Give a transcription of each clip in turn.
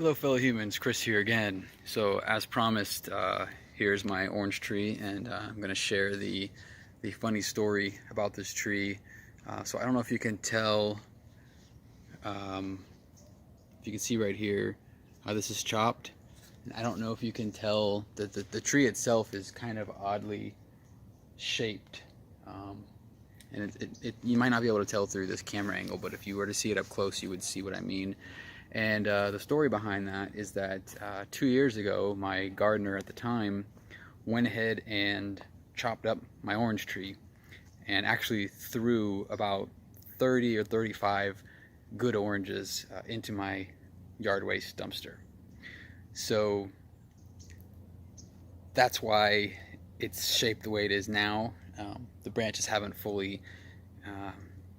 Hello fellow humans, Chris here again. So as promised, here's my orange tree, and I'm going to share the funny story about this tree. So I don't know if you can tell, if you can see right here how this is chopped. And I don't know if you can tell that the tree itself is kind of oddly shaped. And you might not be able to tell through this camera angle, but if you were to see it up close, you would see what I mean. And the story behind that is that 2 years ago, my gardener at the time went ahead and chopped up my orange tree and actually threw about 30 or 35 good oranges into my yard waste dumpster. So that's why it's shaped the way it is now. The branches haven't fully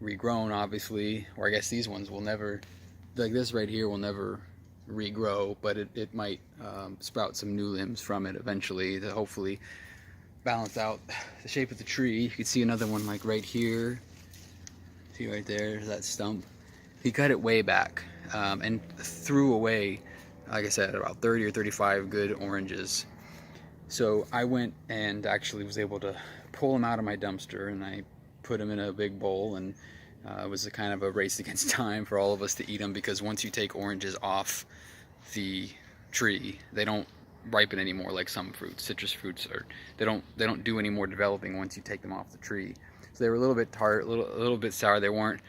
regrown, obviously, or I guess these ones will never, like this right here will never regrow, but it might sprout some new limbs from it eventually to hopefully balance out the shape of the tree. You can see another one like right here. See right there, that stump. He cut it way back and threw away, like I said, about 30 or 35 good oranges. So I went and actually was able to pull them out of my dumpster, and I put them in a big bowl, and it was a kind of a race against time for all of us to eat them, because once you take oranges off the tree, they don't ripen anymore like some fruits. Citrus fruits they don't do any more developing once you take them off the tree. So they were a little bit tart, a little bit sour. They weren't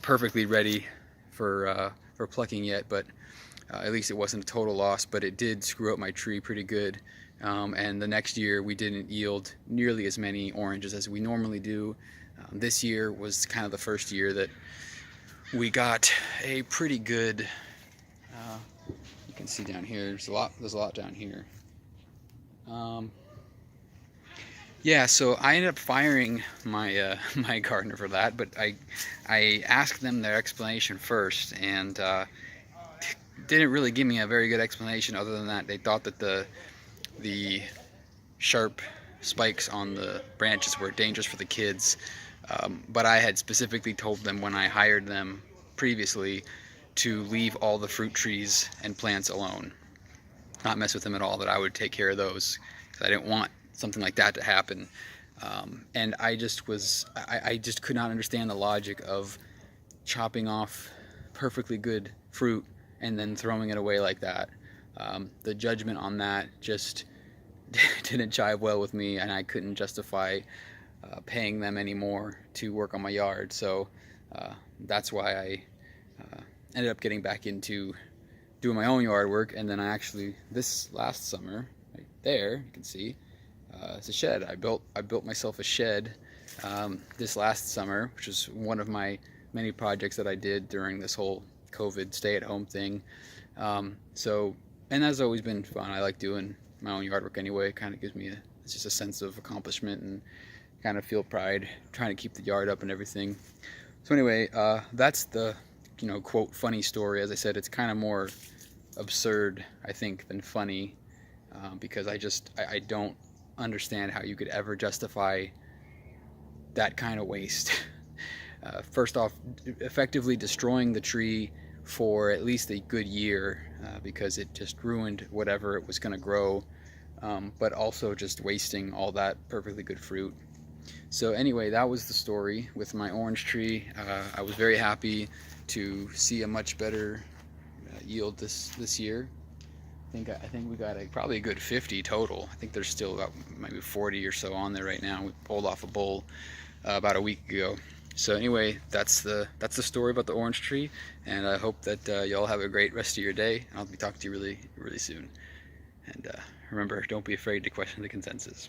perfectly ready for plucking yet, but at least it wasn't a total loss. But it did screw up my tree pretty good. And the next year we didn't yield nearly as many oranges as we normally do. This year was kind of the first year that we got a pretty good, you can see down here, there's a lot down here. Yeah, so I ended up firing my my gardener for that, but I asked them their explanation first, and didn't really give me a very good explanation. Other than that, they thought that the sharp spikes on the branches were dangerous for the kids, but I had specifically told them when I hired them previously to leave all the fruit trees and plants alone, not mess with them at all, that I would take care of those, because I didn't want something like that to happen. And I just could not understand the logic of chopping off perfectly good fruit and then throwing it away like that. The judgment on that just didn't jive well with me, and I couldn't justify paying them anymore to work on my yard. So that's why I ended up getting back into doing my own yard work. And then I actually, this last summer, right there, you can see, it's a shed. I built myself a shed this last summer, which is one of my many projects that I did during this whole COVID stay-at-home thing. And that's always been fun. I like doing my own yard work anyway. It kind of gives me it's just a sense of accomplishment, and kind of feel pride trying to keep the yard up and everything. So anyway, that's the quote funny story. As I said, it's kind of more absurd, I think, than funny, because I don't understand how you could ever justify that kind of waste. First off, effectively destroying the tree for at least a good year, because it just ruined whatever it was going to grow, but also just wasting all that perfectly good fruit. So anyway, that was the story with my orange tree. I was very happy to see a much better yield this year. I think we got probably a good 50 total. I think there's still about maybe 40 or so on there right now. We pulled off a boll about a week ago. So anyway, that's the story about the orange tree, and I hope that y'all have a great rest of your day. I'll be talking to you really, really soon. And remember, don't be afraid to question the consensus.